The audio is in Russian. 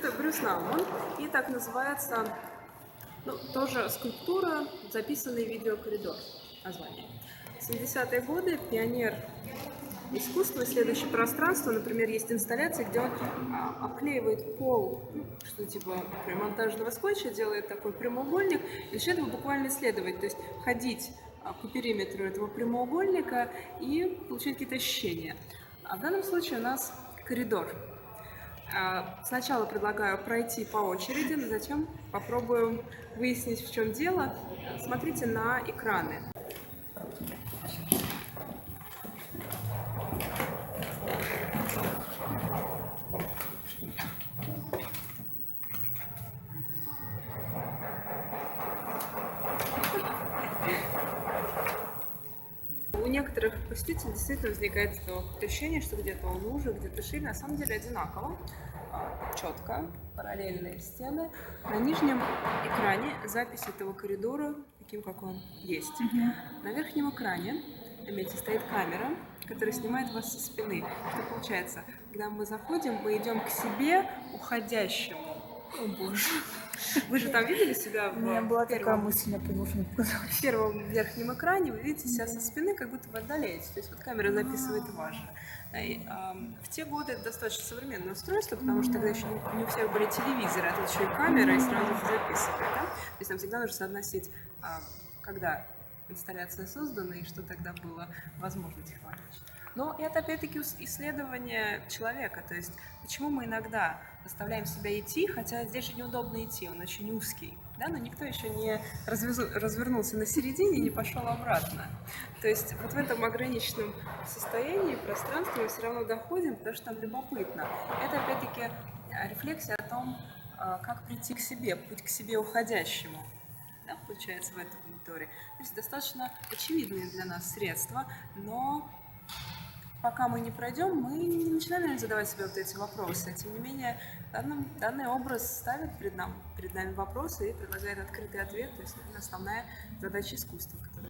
Это Брюс Науман, и так называется, тоже скульптура, записанный видеокоридор, название. В 70-е годы пионер искусства, исследующий пространство, например, есть инсталляции, где он обклеивает пол, что типа монтажного скотча, делает такой прямоугольник и начинает его буквально исследовать, то есть ходить по периметру этого прямоугольника и получать какие-то ощущения. А в данном случае у нас коридор. Сначала предлагаю пройти по очереди, но затем попробуем выяснить, в чем дело. Смотрите на экраны. У некоторых посетителей действительно возникает ощущение, что где-то он уже, где-то шире. На самом деле одинаково, четко, параллельные стены. На нижнем экране запись этого коридора, таким, как он есть. На верхнем экране, заметьте, стоит камера, которая снимает вас со спины. Что получается? Когда мы заходим, мы идем к себе уходящему. О боже. Вы же там видели себя У меня была такая мысль, я поняла, что мне показалось. в первом верхнем экране вы видите себя со спины, как будто вы отдаляетесь. То есть вот камера записывает вас же. В те годы это достаточно современное устройство, потому что тогда еще не у всех были телевизоры, а тут еще и камера, и сразу же записывает. Да? То есть нам всегда нужно соотносить, когда инсталляция создана и что тогда было возможно технологично. Но это опять-таки исследование человека, то есть почему мы иногда заставляем себя идти, хотя здесь же неудобно идти, он очень узкий, да, но никто еще не развернулся на середине и не пошел обратно. То есть вот в этом ограниченном состоянии пространства мы все равно доходим, потому что нам любопытно. Это опять-таки рефлексия о том, как прийти к себе, путь к себе уходящему. Да, получается в этой аудитории. То есть достаточно очевидные для нас средства, но пока мы не пройдем, мы не начинаем задавать себе вот эти вопросы. Тем не менее, данный образ ставит перед нами вопросы и предлагает открытый ответ. То есть, наверное, основная задача искусства, которая